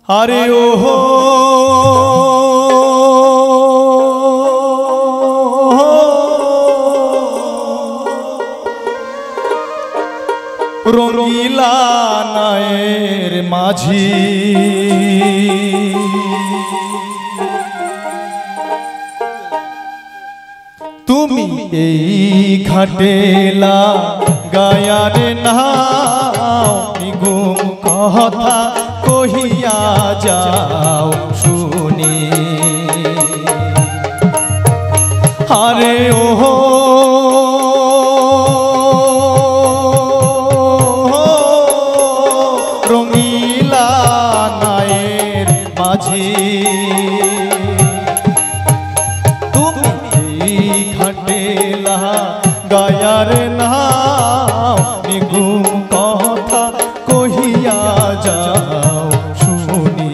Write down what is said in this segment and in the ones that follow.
আরে ও রঙিলা নায়ের মাঝি তুমি এই ঘাটেলা গায়ারে নাও নিগুম কথা কহিয়া যাও শুনি আরে ও রঙিলা নায়ের মাঝি তুমি ঘাটেলা গায়ার নাও নিগুম কথা কহিয়া যাও শুনি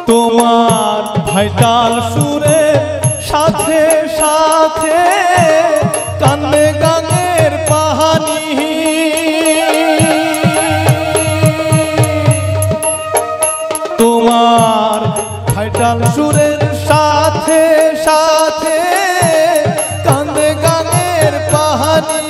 তোমার ভাইটাল সুরে সাথে সাথে কান্দে গানের পাহানি তোমার ভাইটাল সুরের সাথে সাথে কান্দে গানের পাহানি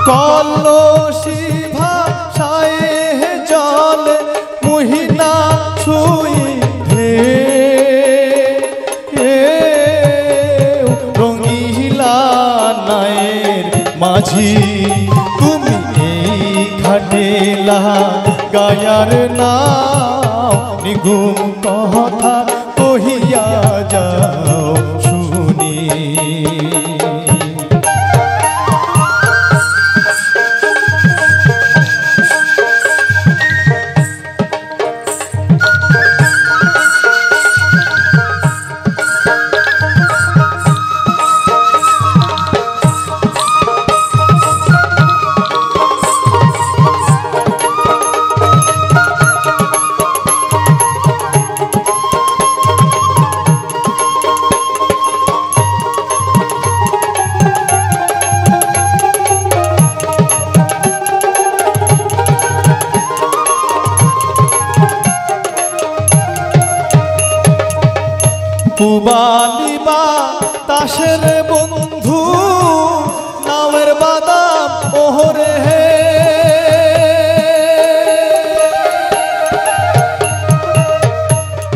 কলসি ভাষায় জলে মুহিনা ছুঁয়ে রঙিলা নায়ের মাঝি তুমি এই ঘাটেলা গায়ার নাও নিগুম কথা কহিয়া যাও শুনি পুবালি বাতাসের বন্ধু নামের বাদাম ওহরে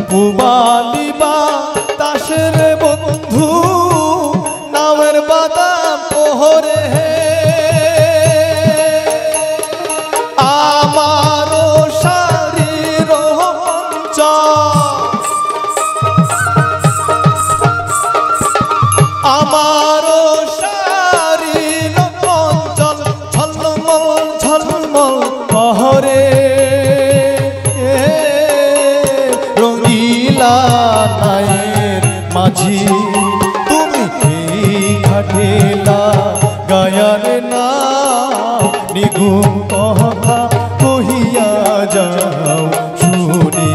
পুবালি বাতাসের বন্ধু নামের বাদাম ওহরে আমারও শারীর আমারও শারীর অঞ্চল ঝলমল ঝলমল পহরে রঙিলা নায়ের মাঝি তুমি এই ঘাটেলা গায়ার নাও নিগুম কথা কহিয়া যাও শুনি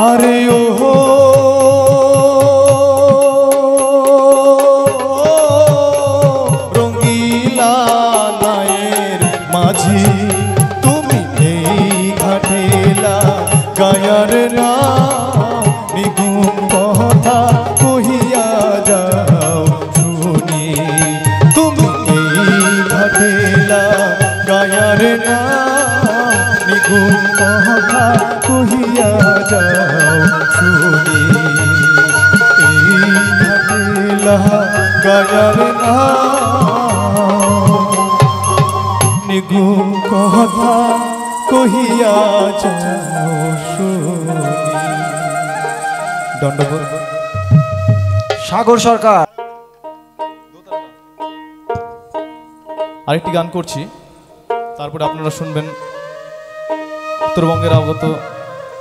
আরে ও রঙিলা নায়ের মাঝি তুমি এই ঘাটেলা গায়ার নাও নিগুম কথা কহিয়া যাও শুনি তুমি এই ঘাটেলা গায়ার নাও নিগুম কথা কহিয়া যাও শুনি এই ঘাটেলা গায়ার নাও নিগুম কথা কহিয়া যাও শুনি। দণ্ডবোধ। সাগর সরকার। আরেকটি গান করছি, তারপরে আপনারা শুনবেন উত্তরবঙ্গের আগত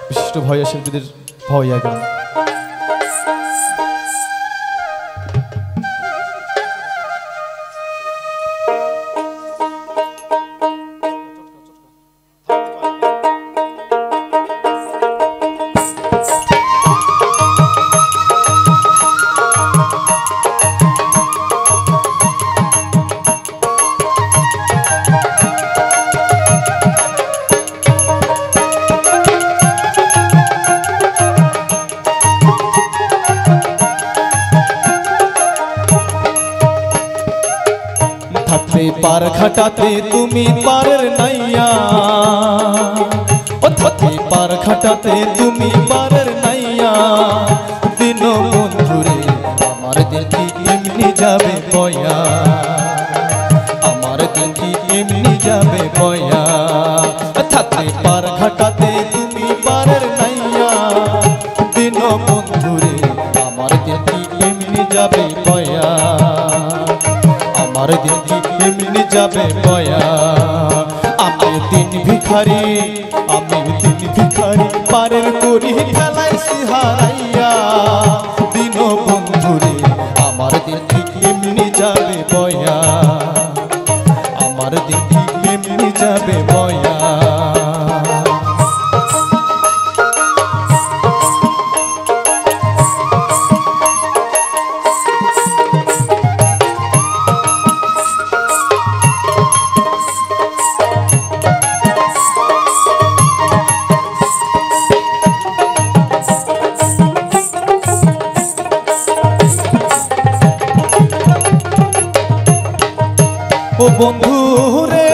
বিশিষ্ট ভয়া শিল্পীদের ভয়া গান। থাকতে পার ঘাটাতে তুমি পারের নাইয়া, ও থাকতে পার ঘাটাতে তুমি পারের নাইয়া। দিন বন্ধুরে আমার দিন কি এমনি যাবে বয়া, আমার দিন কি এমনি যাবে বয়া। থাকতে পার ঘাটাতে তুমি পারের নাইয়া, দিন বন্ধুরে আমার দিন কি এমনি যাবে বয়া, আমার দিন কি এমনি যাবে বয়া। আমি দিন ভিখারি, আমি দিন ভিখারি, পারের করি ফেলাইছি হারাইয়া। দিন বন্ধুরে আমার দিন কি এমনি যাবে বয়া, আমার দিন কি এমনি যাবে বয়া। ও বন্ধু রে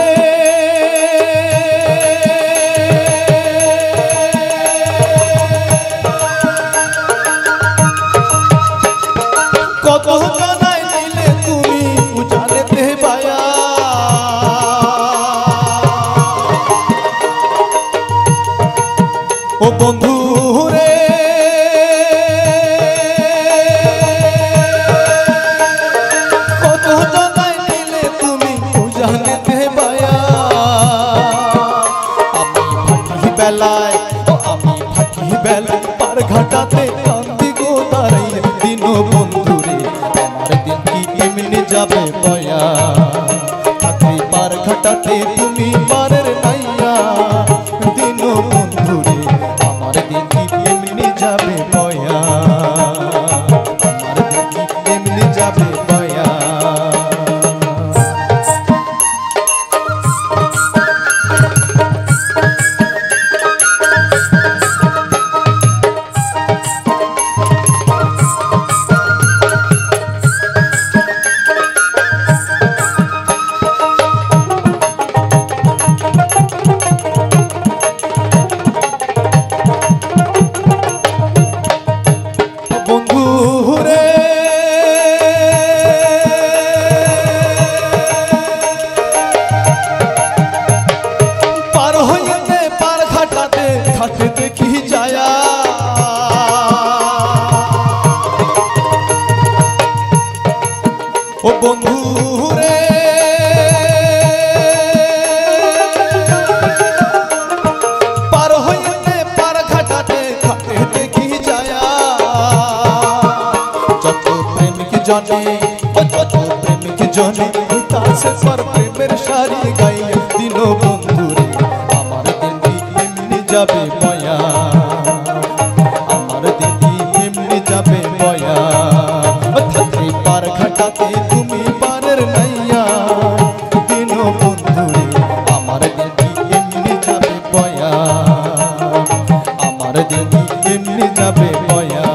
কত জানাই দিলে তুমি জানেতে বায়া। ও বন্ধু রে কত জানাই দিলে তুমি জানেতে বায়া। আমি ফাটি বেলায়, ও আমি ফাটি বেলায় পার ঘাটাতে কান্দি গো দাঁড়াইলে। দিন বন্ধুরে আমার দিন কি এমনি যাবে বয়া, থাকতে পার ঘাটাতে তুমি পারের নাইয়া। দিন বন্ধুরে আমার দিন কি এমনি যাবে বয়া, আমার দিন কি এমনি যাবে বয়া। বন্ধু রে পার হইতে পার ঘাটাতে ঘাটে দেখি যায়া। ও বন্ধু রে পার হইতে পার ঘাটাতে ঘাটে দেখি যায়া। যত প্রেমিক জনে, ও যত প্রেমিক জনে হইতাছে পর প্রেমের সারি গাইলে। দিন বন্ধুরে আমার দিন কি এমনি যাবে বয়া, আমার দিন কি এমনি যাবে বয়া। থাকতে পার ঘাটাতে তুমি পারের নাইয়া। দিন বন্ধুরে আমার দিন কি এমনি যাবে বয়া, আমার দিন কি এমনি যাবে বয়া।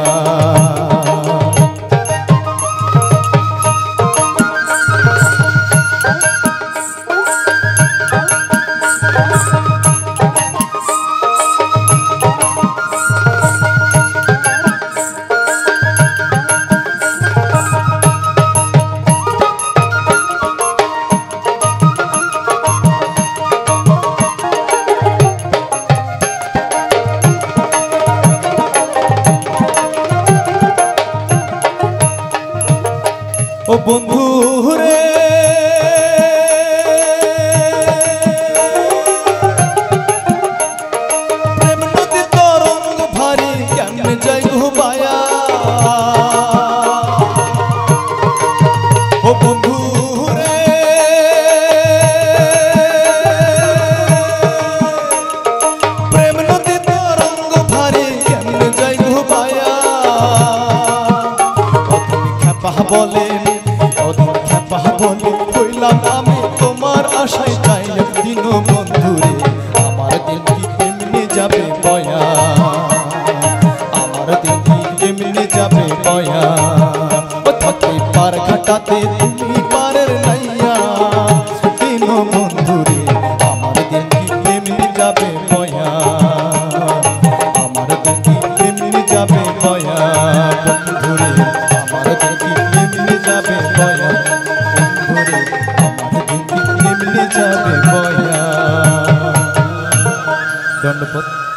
যাবে বয়া আমার দিন কি এমনি যাবে বয়া ও থাকে পার ঘাটাতে তুমি পারের নাইয়া দিন বন্ধুরে আমার দিন কি এমনি যাবে বয়া আমার দিন কি এমনি যাবে বয়া বন্ধুরে আমার দিন কি এমনি যাবে বয়া বন্ধুরে আমার দিন কি এমনি যাবে বয়া ধন্যবাদ।